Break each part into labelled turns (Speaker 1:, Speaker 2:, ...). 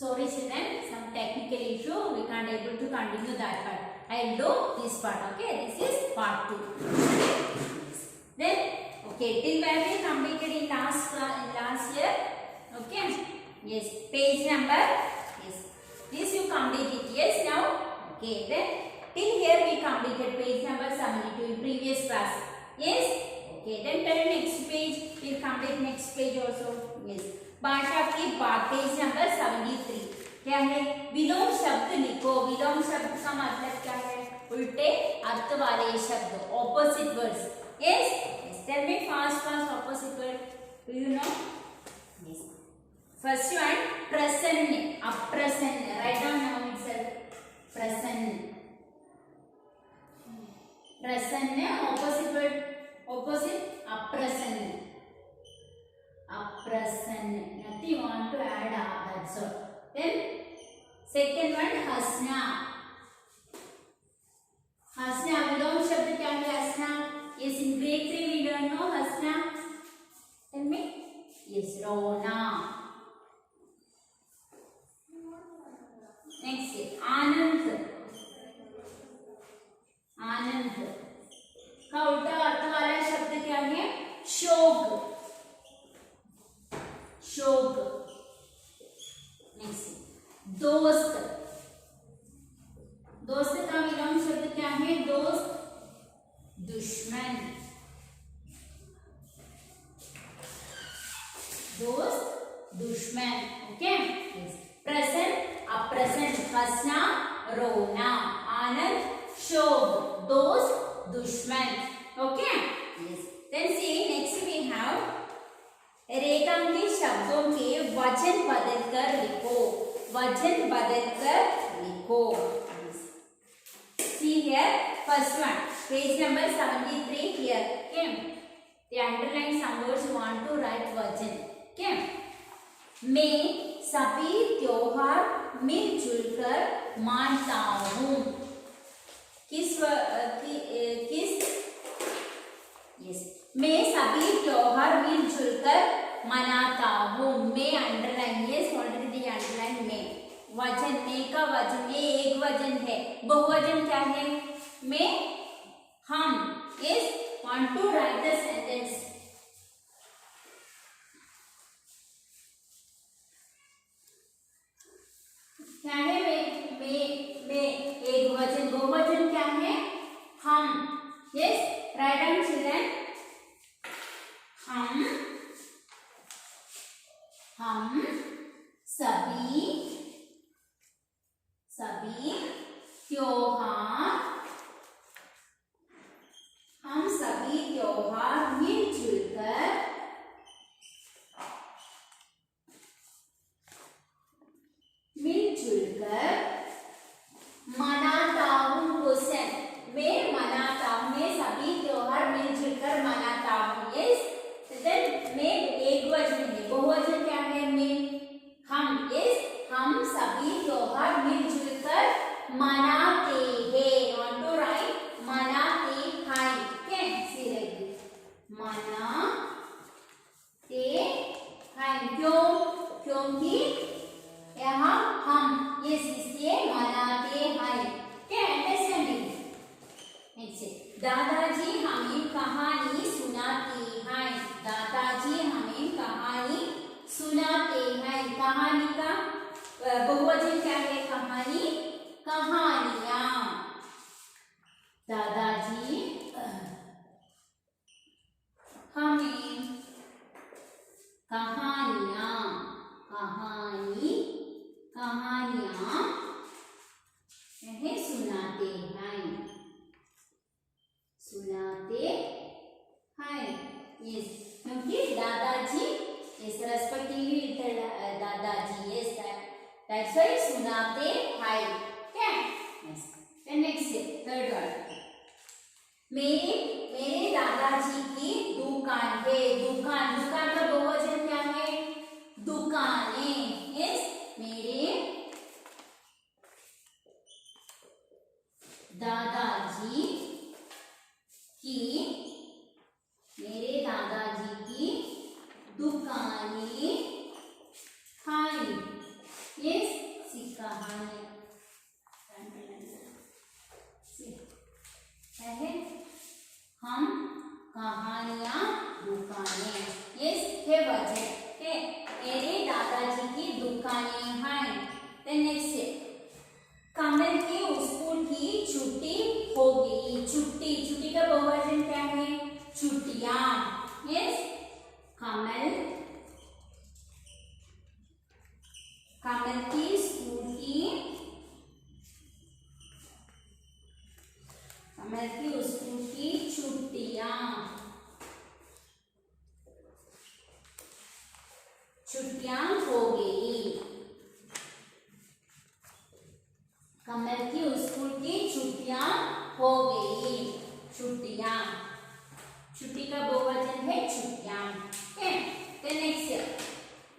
Speaker 1: Sorry children, some technical issue, we can't able to continue that part. I will do this part. Okay, this is part 2. Then okay, till where we completed in last year. Okay, yes, page number, yes, this you complete it. Yes, now okay, then till here we completed page number 72 in previous class. Yes, okay, then turn next page, we'll complete next page also. Yes, भाषा की बात, page number 73. क्या है? विलोम शब्द लिखो. विलोम शब्द का मतलब क्या है? उल्टे अर्थ वाले शब्द, opposite words. Yes, tell me fast opposite word. Do you know? Yes, first one प्रसन्न, अप्रसन्न. Right down now itself. प्रसन्न, प्रसन्न ऑपोजिट वर्ड, ऑपोजिट अप्रसन्न. Aprasanna. Nothing you want to add, that's all. Then second one hasna. Hasna विलोम शब्द क्या है? hasna. Yes, in grade 3 we don't know hasna. Tell me. Yes, rona. Next anand. आनंद का उल्टा अर्थ वाला शब्द क्या है? शोक. शोक. नेक्स्ट दोस्त. दोस्त का विलोम शब्द क्या है? दोस्त. दुश्मन. दोस्त, दुश्मन. ओके, प्रसन्न, अप्रसन्न. हंसना, रोना. आनंद, शोक. दोस्त, दुश्मन. Okay, yes. Then see next we have रेखांकित शब्दों के वचन बदलकर लिखो. वचन बदलकर लिखो. See here, first one, page number 73 here. Okay, the underline some words you want to write वचन. Okay, मैं सभी त्योहार मिलजुल कर मानता हूँ. किस यस, मैं सभी त्योहार मिलजुल कर मनाता हूँ. मैं अंडरलाइन. Yes, already underline. में वचन, मैं का वचन, मैं एक वचन है. बहुवचन क्या है? मैं, हम. Yes, want to write the sentence. क्या है? मैं एक वचन. बहुवचन क्या है? हम. Yes, write down children. हम सभी त्योहार, हम सभी त्योहार मिलजुल कर मनाता हूँ. क्वेश्चन, मैं मनाता हूँ. मैं सभी त्योहार मिलजुल कर मनाता हूँ. यस, देन मैं एक वचन है. बहुवचन क्या है? मैं, हम. यस, हम सभी त्योहार मिलजुल कर मनाते हैं. वांट टू राइट मनाते हैं. Okay, see like this. मनाते हैं. क्यों? क्योंकि यहाँ हम. यस, इसलिए मनाते हैं. Okay, understanding. नेक्स्ट, दादाजी हमें कहानी सुनाते हैं. दादाजी हमें कहानी सुनाते हैं. कहानी का बहुवचन क्या है? कहानी, कहानियां. दादाजी हमें कहानियां, कहानियां सुनाते हैं. यस, क्योंकि दादाजी, यस, रेस्पेक्टिवली दादाजी. यस, that's why सुनाते हैं. Okay, yes. Then next, third one. मेरे दादाजी की दुकान है. दुकान का बहुवचन क्या है? दुकानें. यस, मेरे दादाजी की दुकानें हैं. यस, कहानियां दुकानें. Yes, है वजह. Okay, मेरे दादाजी की दुकानें हैं. Then next है कमल के स्कूल की छुट्टी हो गई. छुट्टी, छुट्टी का बहुवचन क्या है? छुट्टियां. Yes, कमल की स्कूल की छुट्टियां हो गई. कमल की स्कूल की छुट्टियां हो गई. छुट्टियां, छुट्टी का बहुवचन है छुट्टियां. नेक्स्ट,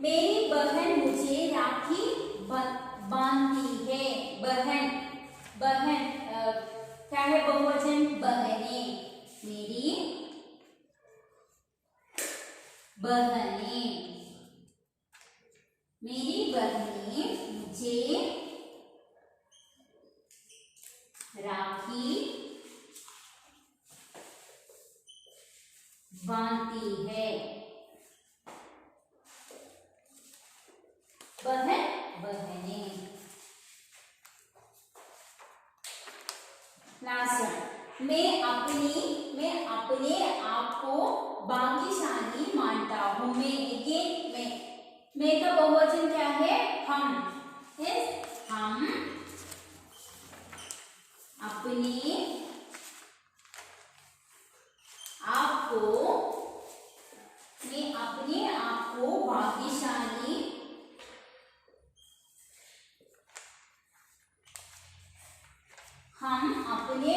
Speaker 1: मेरी बहन मुझे राखी बांधती है. बहन, बहन क्या है बहुवचन? बहनें. मेरी बहनें, मेरी बहनें मुझे राखी बांधती है. बहन, बहनें. लास्ट वन, मैं अपने आप को भाग्यशाली मानता हूँ. मैं का बहुवचन क्या है? हम. Yes, हम अपने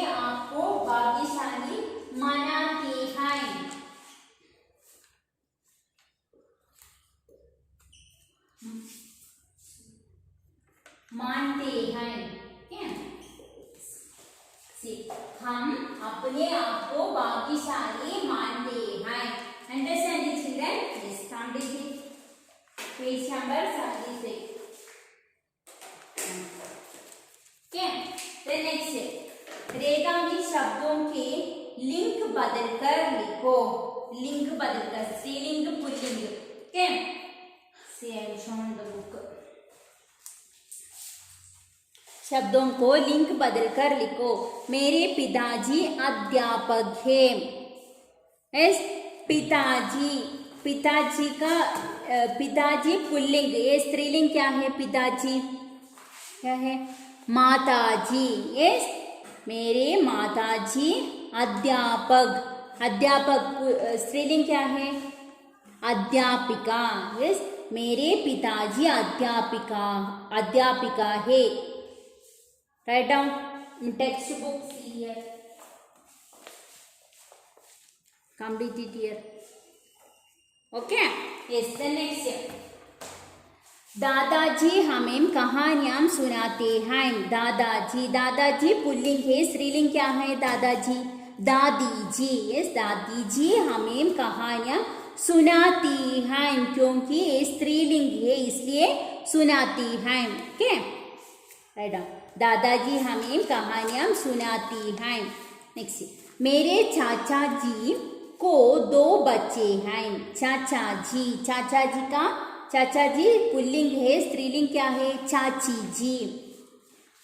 Speaker 1: आप को भाग्यशाली मानते हैं. हम अपने आप को भाग्यशाली मानते हैं. Understand children? Yes, complete it. Page number 76. Okay. Then next है रेखांकित शब्दों के लिंक बदलकर लिखो. लिंक बदलकर, स्त्रीलिंग pulling. Okay. See, I will show the book. शब्दों को लिंक बदलकर लिखो. मेरे पिताजी अध्यापक हैं. यस, पिताजी, पिताजी का पिताजी पुल्लिंग. ये स्त्रीलिंग क्या है? पिताजी क्या है? माताजी. यस, मेरे माताजी अध्यापक. अध्यापक स्त्रीलिंग क्या है? अध्यापिका. यस, मेरे पिताजी अध्यापिका है. Write down in textbook. See here. Complete it here. Okay. Yes. The next here. दादाजी हमें कहानियां सुनाते हैं. दादाजी, दादाजी पुल्लिंग है. स्त्रीलिंग क्या है? दादाजी. दादी जी. यस, दादी जी हमें कहानियां सुनाती हैं. क्योंकि ये स्त्रीलिंग है इसलिए सुनाती हैं. Okay, write down. दादाजी हमें कहानियां सुनाती हैं. नेक्स्ट, मेरे चाचा जी को 2 बच्चे हैं. चाचा जी, चाचा जी का चाचा जी पुल्लिंग है. स्त्रीलिंग क्या है? चाची जी.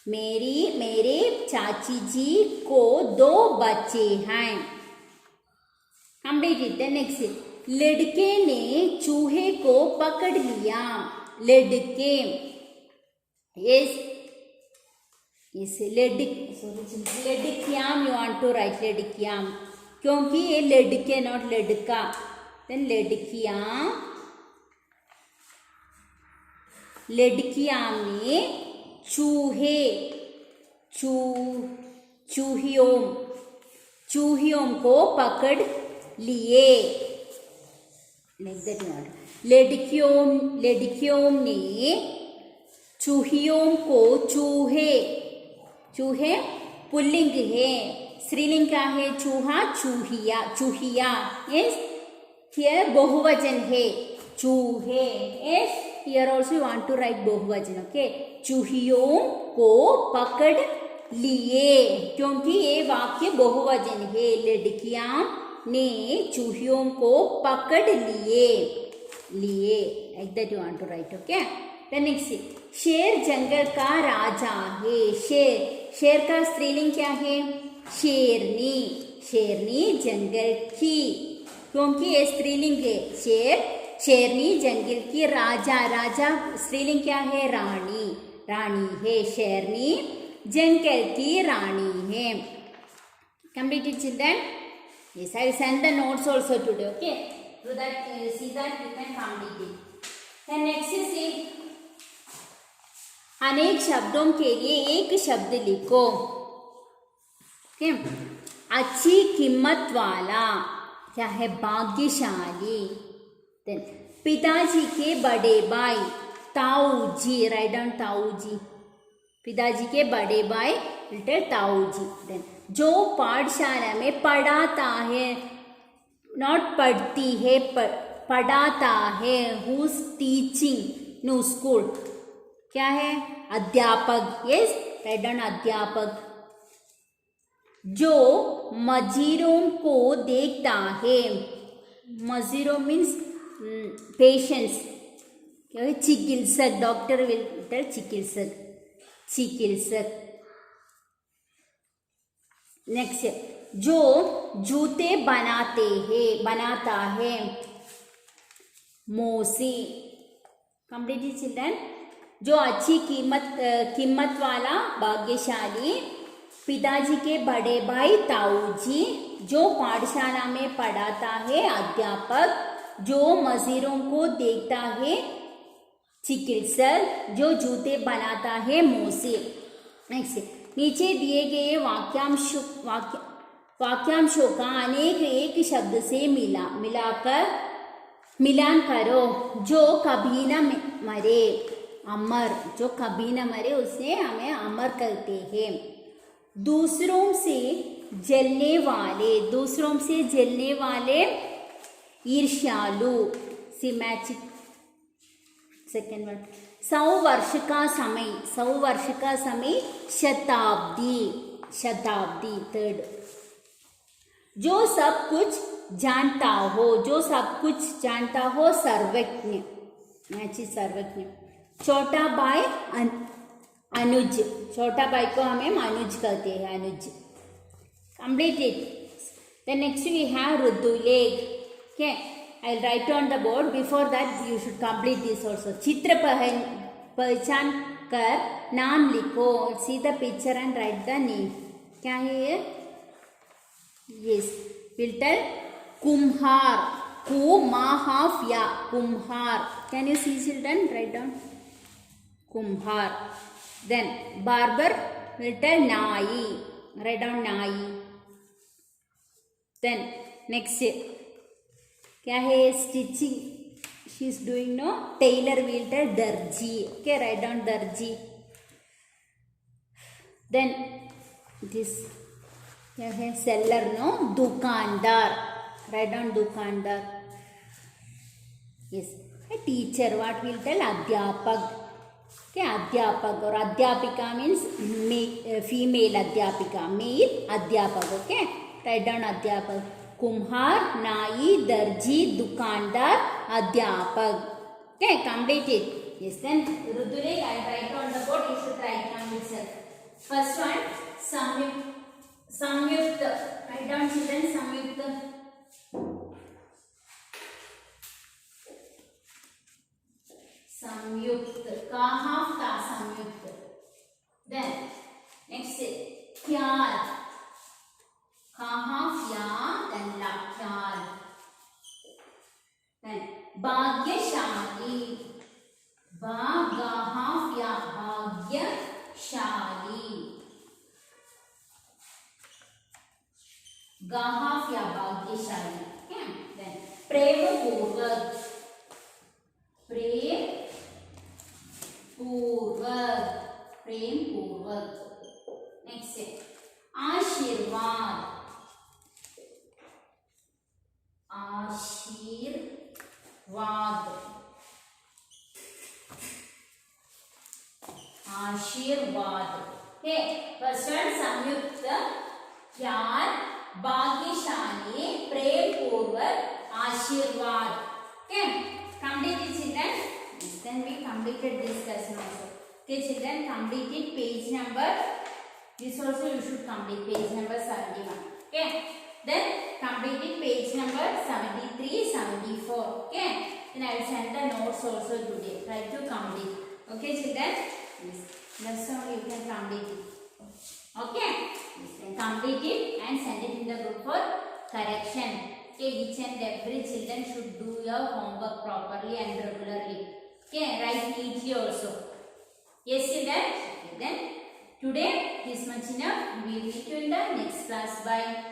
Speaker 1: मेरे चाची जी को 2 बच्चे हैं. कंप्लीट. नेक्स्ट, लड़के ने चूहे को पकड़ लिया. लड़के. यस, लड़कियां. यू वांट टू राइट लड़कियां क्योंकि ये लड़के नॉट लड़का. देन लड़कियां में चूहियों को पकड़ लिए. लड़कियों ने चूहियों को चूहे पुल्लिंग है. स्त्रीलिंग क्या है? चूहा, चूहिया. यस, हियर बहुवचन है चूहे. Yes, here also you want to write बहुवचन. ओके, चूहियों को पकड़ लिए क्योंकि ये वाक्य बहुवचन है. लड़कियां ने चूहियों को पकड़ लिए लिए like that you want to write, okay? Then next, शेर जंगल का राजा है. शेर का स्त्रीलिंग क्या है? शेरनी. शेरनी जंगल की, क्योंकि ये स्त्रीलिंग है. शेरनी जंगल की. राजा स्त्रीलिंग क्या है? रानी है. शेरनी जंगल की रानी है. Completed, children? Yes, I will send the notes also today, okay? So that see that you can complete it. Then next is see, अनेक शब्दों के लिए एक शब्द लिखो. okay? अच्छी कीमत वाला क्या है? भाग्यशाली. Then पिताजी के बड़े भाई ताऊजी. राइट डाउन ताऊजी. पिताजी के बड़े भाई लिटिल ताऊजी. Then जो पाठशाला में पढ़ाता है, नॉट पढ़ती है, पढ़ाता है. who's teaching no school, क्या है? अध्यापक. यस, राइट डाउन अध्यापक. जो मजीरों को देखता है. मजीरों मीन्स पेशेंट्स. क्या है? चिकित्सक. डॉक्टर विल टेल चिकित्सक. नेक्स्ट, जो जूते बनाता है. मोसी. Complete children. जो अच्छी कीमत वाला भाग्यशाली. पिताजी के बड़े भाई ताऊजी. जो पाठशाला में पढ़ाता है अध्यापक. जो मजीरों को देखता है चिकित्सक. जो जूते बनाता है मोसी. नेक्स्ट, नीचे दिए गए वाक्यांशों का अनेक एक शब्द से मिलान करो. जो कभी न मरे. अमर. जो कभी न मरे उसे हमें अमर कहते हैं. दूसरों से जलने वाले ईर्ष्यालु. सी मैच सेकेंड वर्ड. 100 वर्ष का समय शताब्दी. थर्ड, जो सब कुछ जानता हो सर्वज्ञ. सर्वज्ञ. छोटा भाई अनुज. छोटा भाई को हमें अनुज कहते हैं. अनुज. Completed. Then next we have Ruduleg. Okay, I'll write on the board. Before that you should complete this also. चित्र पहचान कर नाम लिखो. See the picture and write the name. क्या है ये? Yes, we'll tell कुम्हार. कुम्हार. कुम्हार. Can you see children? Write down कुम्हार. Then barber will tell नाई. Write down नाई. Then next क्या है? Stitching she is doing, no? Tailor will tell दर्जी. Okay, write down दर्जी. Then this क्या है? Seller, no? दुकानदार. Write down दुकानदार. Yes, a teacher what will tell? अध्यापक. क्या? अध्यापक. और अध्यापिका मीन्स फीमेल अध्यापिका. मेल अध्यापक. ओके, राइट डाउन अध्यापक. कुम्हार, नाई, दर्जी, दुकानदार, अध्यापक. Okay, completed. Yes, then Ruduleg, I write on the board. You should write down yourself. First one, Samyukta. Write down children, Samyukta. संयुक्त. कहाँ का संयुक्त. Then next ख्याल. कहाँ ख्याल. Then भाग्यशाली. भाग्यशाली. भाग्यशाली. Then प्रेमपूर्वक. प्रेम पूर्वक. नेक्स्ट आशीर्वाद. आशीर्वाद. फर्स्ट वन संयुक्त, ख्याल, भाग्यशाली प्रेम पूर्वक आशीर्वाद. Okay, complete it children. Yes, then we completed this lesson also. Okay children, complete it. Page number, this also you should complete, page number 71. Okay, then complete it page number 73, 74. Okay, then I will send the notes also today. Try to complete. Okay children, yes, that's how you can complete it. Okay, yes, then complete it and send it in the group for correction. Okay, each and every children should do your homework properly and regularly. Okay, write neatly also. Yes children. Okay, then today this much enough. We will meet you in the next class. Bye.